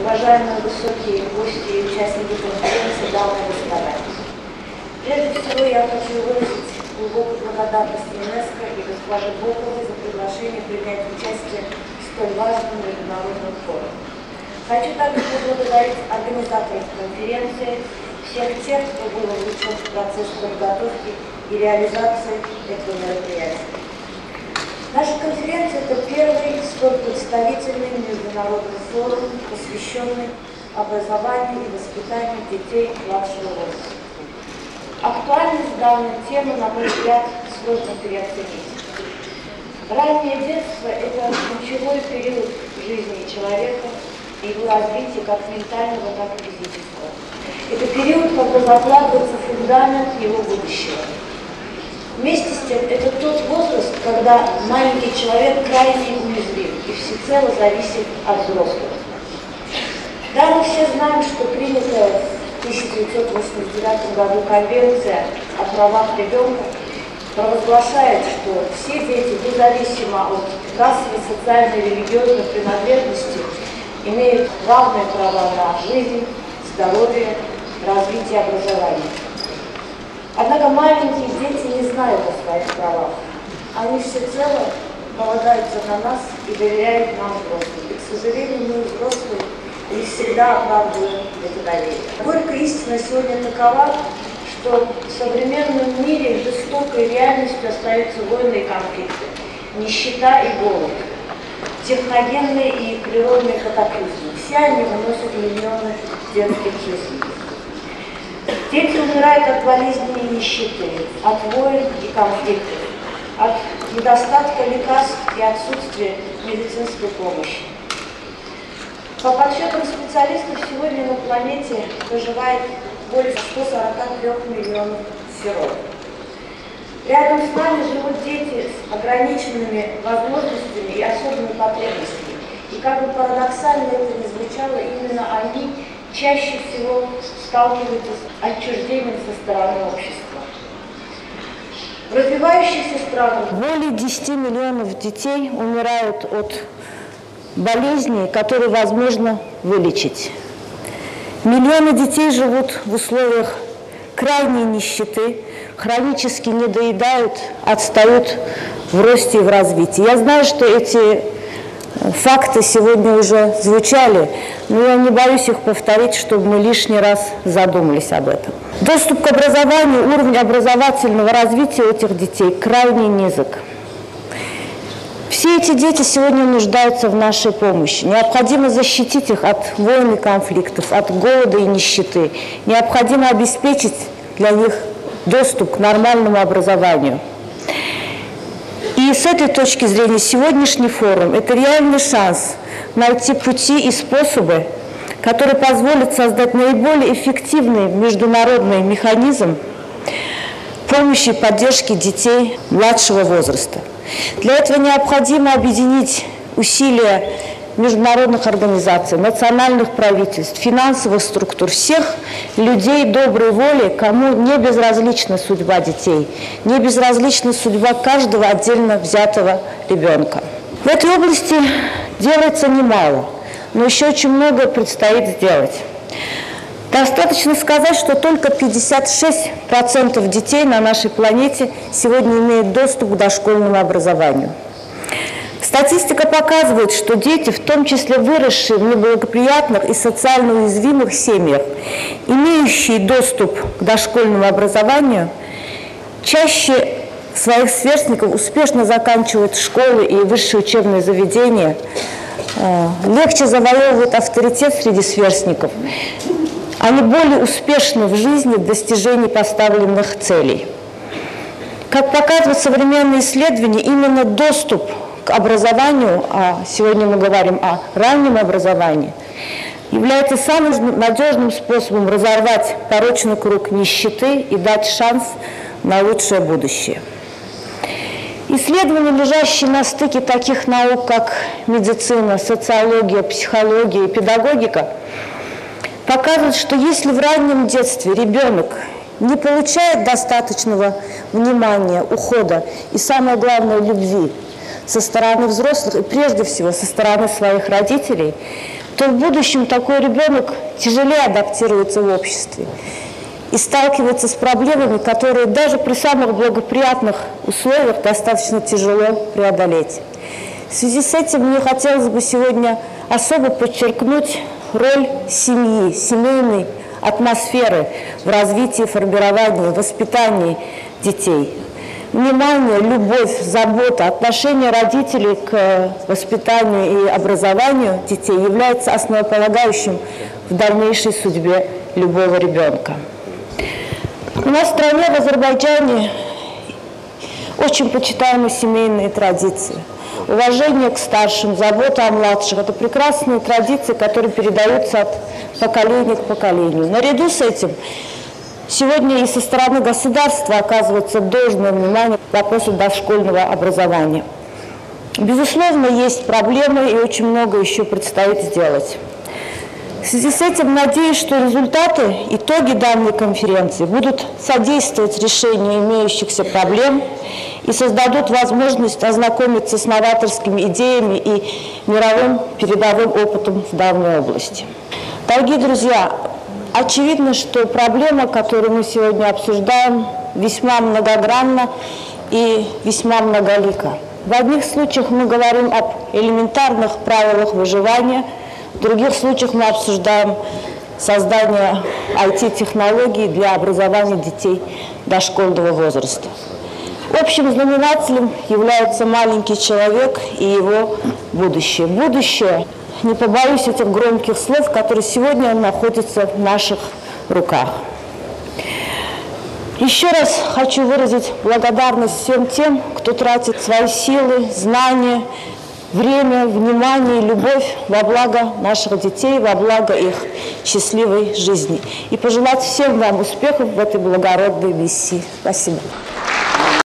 уважаемые высокие гости и участники конференции, дамы и господа. Прежде всего я хочу выразить глубокую благодарность ЮНЕСКО и госпоже Боковой за приглашение принять участие в столь важном международном форуме. Хочу также поблагодарить организаторов конференции, всех тех, кто был вовлечен в процесс подготовки и реализации этого мероприятия. Наша конференция – это первый столь представительный международный форум, посвященный образованию и воспитанию детей младшего возраста. Актуальность данной темы, на мой взгляд, сложно переоценить. Раннее детство – это ключевой период в жизни человека и его развития как ментального, так и физического. Это период, когда закладывается фундамент его будущего. Вместе с тем, это тот возраст, когда маленький человек крайне уязвим и всецело зависит от взрослых. Да, мы все знаем, что принятая в 1989 году Конвенция о правах ребенка провозглашает, что все дети, независимо от расовой, социальной, религиозной принадлежности, имеют равные права на жизнь, здоровье, развитие и образование. Однако маленькие дети не знают о своих правах. Они всецело полагаются на нас и доверяют нам взрослым. И, к сожалению, мы, взрослые, не всегда оправдываем это доверие. Горькая истина сегодня такова, что в современном мире жестокой реальностью остаются войны и конфликты, нищета и голод, техногенные и природные катаклизмы. Все они выносят миллионы детских жизней. Дети умирают от болезней и нищеты, от войн и конфликтов, от недостатка лекарств и отсутствия медицинской помощи. По подсчетам специалистов, сегодня на планете проживает более 143 миллионов сирот. Рядом с нами живут дети с ограниченными возможностями и особыми потребностями. И как бы парадоксально это ни звучало, именно они чаще всего сталкиваются с отчуждением со стороны общества. В развивающихся странах более 10 миллионов детей умирают от болезней, которые возможно вылечить. Миллионы детей живут в условиях крайней нищеты, хронически недоедают, отстают в росте и в развитии. Я знаю, что эти факты сегодня уже звучали, но я не боюсь их повторить, чтобы мы лишний раз задумались об этом. Доступ к образованию, уровень образовательного развития этих детей крайне низок. Все эти дети сегодня нуждаются в нашей помощи. Необходимо защитить их от войн и конфликтов, от голода и нищеты. Необходимо обеспечить для них доступ к нормальному образованию. И с этой точки зрения сегодняшний форум – это реальный шанс найти пути и способы, которые позволят создать наиболее эффективный международный механизм помощи и поддержки детей младшего возраста. Для этого необходимо объединить усилия международных организаций, национальных правительств, финансовых структур, всех людей доброй воли, кому не безразлична судьба детей, не безразлична судьба каждого отдельно взятого ребенка. В этой области делается немало, но еще очень много предстоит сделать. Достаточно сказать, что только 56% детей на нашей планете сегодня имеют доступ к дошкольному образованию. Статистика показывает, что дети, в том числе выросшие в неблагоприятных и социально уязвимых семьях, имеющие доступ к дошкольному образованию, чаще своих сверстников успешно заканчивают школы и высшие учебные заведения, легче завоевывают авторитет среди сверстников. Они более успешны в жизни в достижении поставленных целей. Как показывают современные исследования, именно доступ к образованию, а сегодня мы говорим о раннем образовании, является самым надежным способом разорвать порочный круг нищеты и дать шанс на лучшее будущее. Исследования, лежащие на стыке таких наук, как медицина, социология, психология и педагогика, показывают, что если в раннем детстве ребенок не получает достаточного внимания, ухода и, самое главное, любви со стороны взрослых и прежде всего со стороны своих родителей, то в будущем такой ребенок тяжелее адаптируется в обществе и сталкивается с проблемами, которые даже при самых благоприятных условиях достаточно тяжело преодолеть. В связи с этим мне хотелось бы сегодня особо подчеркнуть роль семьи, семейной атмосферы в развитии, формировании, воспитании детей. Внимание, любовь, забота, отношение родителей к воспитанию и образованию детей является основополагающим в дальнейшей судьбе любого ребенка. У нас в стране, в Азербайджане, очень почитаемы семейные традиции. Уважение к старшим, забота о младших – это прекрасные традиции, которые передаются от поколения к поколению. Наряду с этим сегодня и со стороны государства оказывается должное внимание к вопросу дошкольного образования. Безусловно, есть проблемы и очень много еще предстоит сделать. В связи с этим надеюсь, что результаты, итоги данной конференции будут содействовать решению имеющихся проблем и создадут возможность ознакомиться с новаторскими идеями и мировым передовым опытом в данной области. Дорогие друзья, очевидно, что проблема, которую мы сегодня обсуждаем, весьма многогранна и весьма многолика. В одних случаях мы говорим об элементарных правилах выживания, в других случаях мы обсуждаем создание IT-технологий для образования детей дошкольного возраста. Общим знаменателем является маленький человек и его будущее. Будущее, не побоюсь этих громких слов, которые сегодня находятся в наших руках. Еще раз хочу выразить благодарность всем тем, кто тратит свои силы, знания, время, внимание и любовь во благо наших детей, во благо их счастливой жизни. И пожелать всем вам успехов в этой благородной миссии. Спасибо.